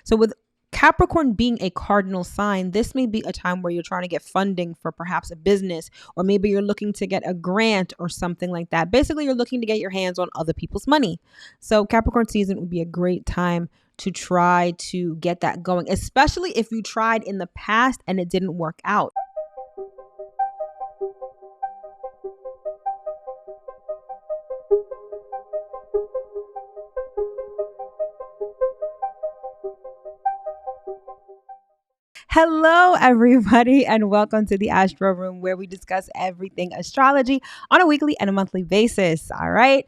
So with Capricorn being a cardinal sign, this may be a time where you're trying to get funding for perhaps a business, or maybe you're looking to get a grant or something like that. Basically, you're looking to get your hands on other people's money. So Capricorn season would be a great time to try to get that going, especially if you tried in the past and it didn't work out. Hello, everybody, and welcome to the Astro Room, where we discuss everything astrology on a weekly and a monthly basis. All right.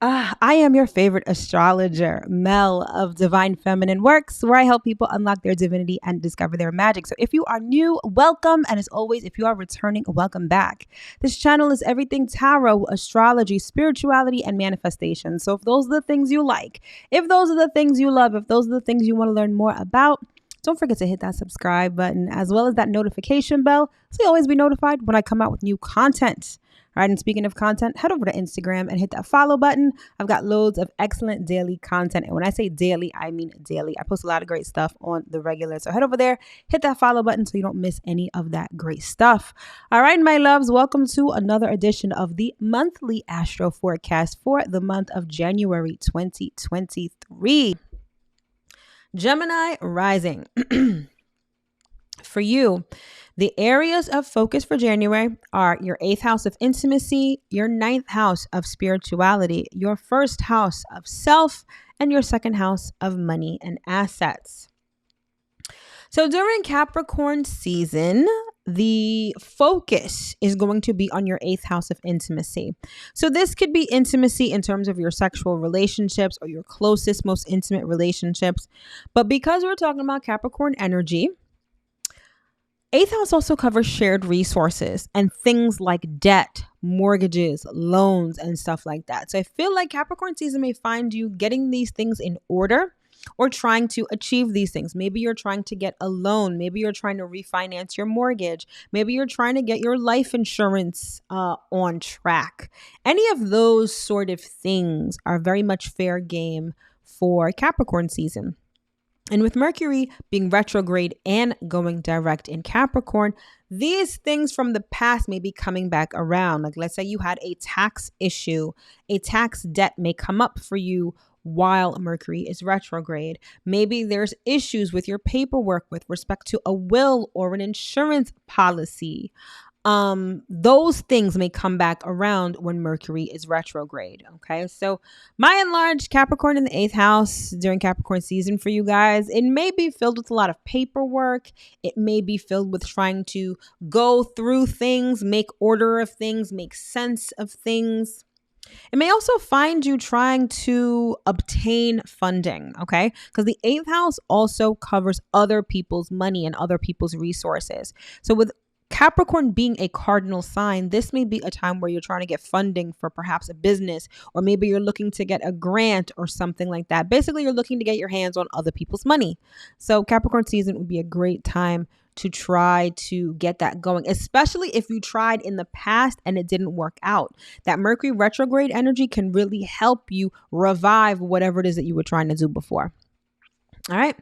I am your favorite astrologer, Mel of Divine Feminine Works, where I help people unlock their divinity and discover their magic. So if you are new, welcome. And as always, if you are returning, welcome back. This channel is everything tarot, astrology, spirituality, and manifestation. So if those are the things you like, if those are the things you love, if those are the things you want to learn more about, don't forget to hit that subscribe button as well as that notification bell so you'll always be notified when I come out with new content. All right, and speaking of content, head over to Instagram and hit that follow button. I've got loads of excellent daily content. And when I say daily, I mean daily. I post a lot of great stuff on the regular. So head over there, hit that follow button so you don't miss any of that great stuff. All right, my loves, welcome to another edition of the monthly Astro Forecast for the month of January 2023. Gemini rising. For you, the areas of focus for January are your 8th house of intimacy, your 9th house of spirituality, your 1st house of self, and your 2nd house of money and assets. So during Capricorn season, the focus is going to be on your 8th house of intimacy. So this could be intimacy in terms of your sexual relationships or your closest, most intimate relationships. But because we're talking about Capricorn energy, 8th house also covers shared resources and things like debt, mortgages, loans, and stuff like that. So I feel like Capricorn season may find you getting these things in order or trying to achieve these things. Maybe you're trying to get a loan. Maybe you're trying to refinance your mortgage. Maybe you're trying to get your life insurance on track. Any of those sort of things are very much fair game for Capricorn season. And with Mercury being retrograde and going direct in Capricorn, these things from the past may be coming back around. Like let's say you had a tax issue, a tax debt may come up for you while Mercury is retrograde. Maybe there's issues with your paperwork with respect to a will or an insurance policy. Those things may come back around when Mercury is retrograde. Okay. So by and large, Capricorn in the 8th house during Capricorn season for you guys, it may be filled with a lot of paperwork. It may be filled with trying to go through things, make order of things, make sense of things. It may also find you trying to obtain funding, okay? Because the 8th house also covers other people's money and other people's resources. So with Capricorn being a cardinal sign, this may be a time where you're trying to get funding for perhaps a business, or maybe you're looking to get a grant or something like that. Basically, you're looking to get your hands on other people's money. So Capricorn season would be a great time to try to get that going, especially if you tried in the past and it didn't work out. That Mercury retrograde energy can really help you revive whatever it is that you were trying to do before. All right.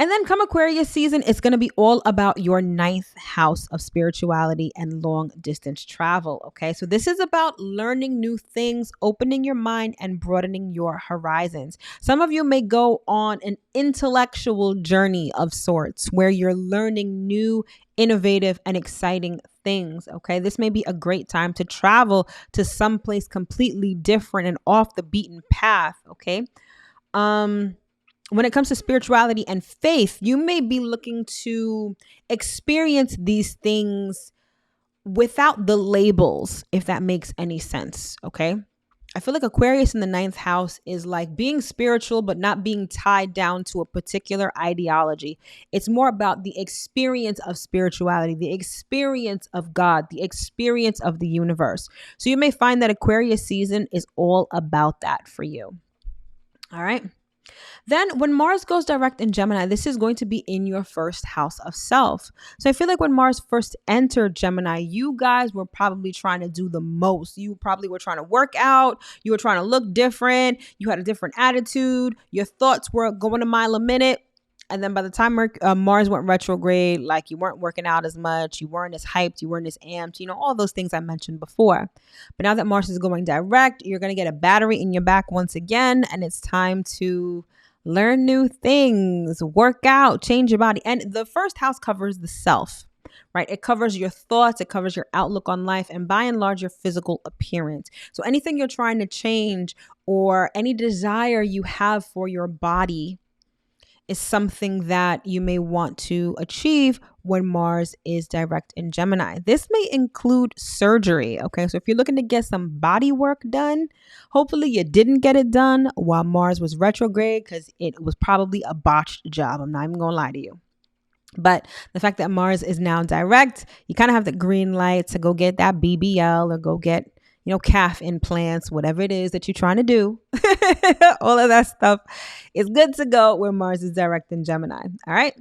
And then come Aquarius season, it's going to be all about your 9th house of spirituality and long distance travel. Okay. So this is about learning new things, opening your mind and broadening your horizons. Some of you may go on an intellectual journey of sorts where you're learning new, innovative, and exciting things. Okay. This may be a great time to travel to someplace completely different and off the beaten path. Okay. When it comes to spirituality and faith, you may be looking to experience these things without the labels, if that makes any sense. Okay. I feel like Aquarius in the 9th house is like being spiritual, but not being tied down to a particular ideology. It's more about the experience of spirituality, the experience of God, the experience of the universe. So you may find that Aquarius season is all about that for you. All right. Then when Mars goes direct in Gemini, this is going to be in your 1st house of self. So I feel like when Mars first entered Gemini, you guys were probably trying to do the most. You probably were trying to work out. You were trying to look different. You had a different attitude. Your thoughts were going a mile a minute. And then by the time Mars went retrograde, like you weren't working out as much, you weren't as hyped, you weren't as amped, all those things I mentioned before. But now that Mars is going direct, you're going to get a battery in your back once again. And it's time to learn new things, work out, change your body. And the first house covers the self, right? It covers your thoughts, it covers your outlook on life, and by and large, your physical appearance. So anything you're trying to change or any desire you have for your body is something that you may want to achieve when Mars is direct in Gemini. This may include surgery, okay? So if you're looking to get some body work done, hopefully you didn't get it done while Mars was retrograde because it was probably a botched job. I'm not even gonna lie to you. But the fact that Mars is now direct, you kind of have the green light to go get that BBL or go get calf implants, whatever it is that you're trying to do. All of that stuff is good to go when Mars is direct in Gemini. All right.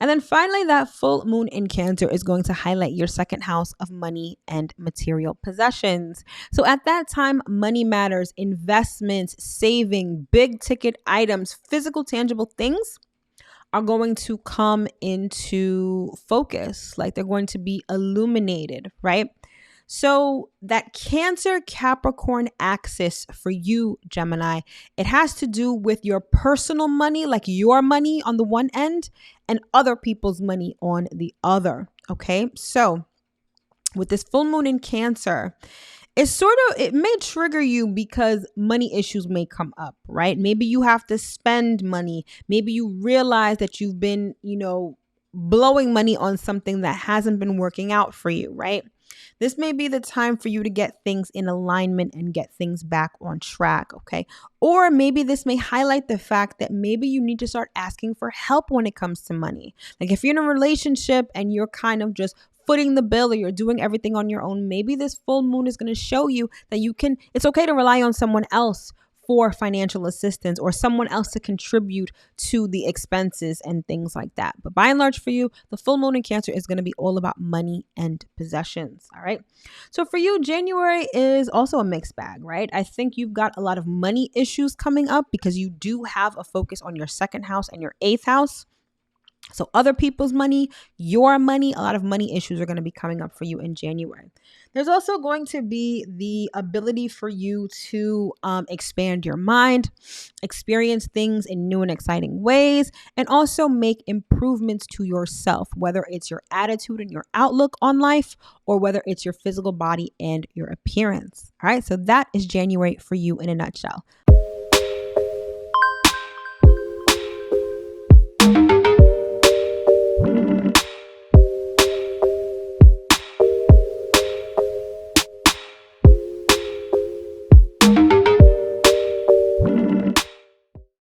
And then finally, that full moon in Cancer is going to highlight your second house of money and material possessions. So at that time, money matters, investments, saving, big ticket items, physical, tangible things are going to come into focus. Like they're going to be illuminated, right? So that Cancer Capricorn axis for you, Gemini, it has to do with your personal money, like your money on the one end and other people's money on the other. Okay. So with this full moon in Cancer, it may trigger you because money issues may come up, right? Maybe you have to spend money. Maybe you realize that you've been, blowing money on something that hasn't been working out for you, right? This may be the time for you to get things in alignment and get things back on track, okay? Or maybe this may highlight the fact that maybe you need to start asking for help when it comes to money. Like if you're in a relationship and you're kind of just footing the bill or you're doing everything on your own, maybe this full moon is going to show you that it's okay to rely on someone else for financial assistance or someone else to contribute to the expenses and things like that. But by and large for you, the full moon in Cancer is going to be all about money and possessions. All right. So for you, January is also a mixed bag, right? I think you've got a lot of money issues coming up because you do have a focus on your second house and your eighth house. So other people's money, your money, a lot of money issues are going to be coming up for you in January. There's also going to be the ability for you to expand your mind, experience things in new and exciting ways, and also make improvements to yourself, whether it's your attitude and your outlook on life, or whether it's your physical body and your appearance. All right, so that is January for you in a nutshell.